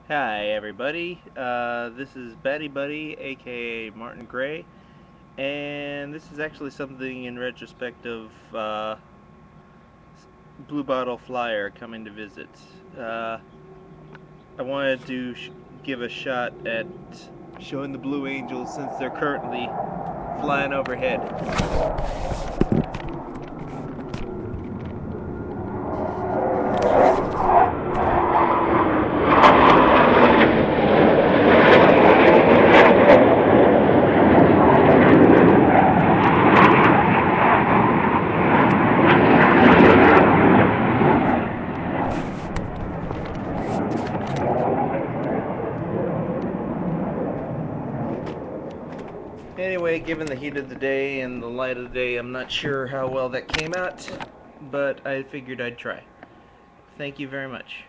Hi everybody, this is Batty Buddy, aka Martin Gray, and this is actually something in retrospect of Blue Bottle Flyer coming to visit. Uh, I wanted to give a shot at showing the Blue Angels since they're currently flying overhead. Anyway, given the heat of the day and the light of the day, I'm not sure how well that came out, but I figured I'd try. Thank you very much.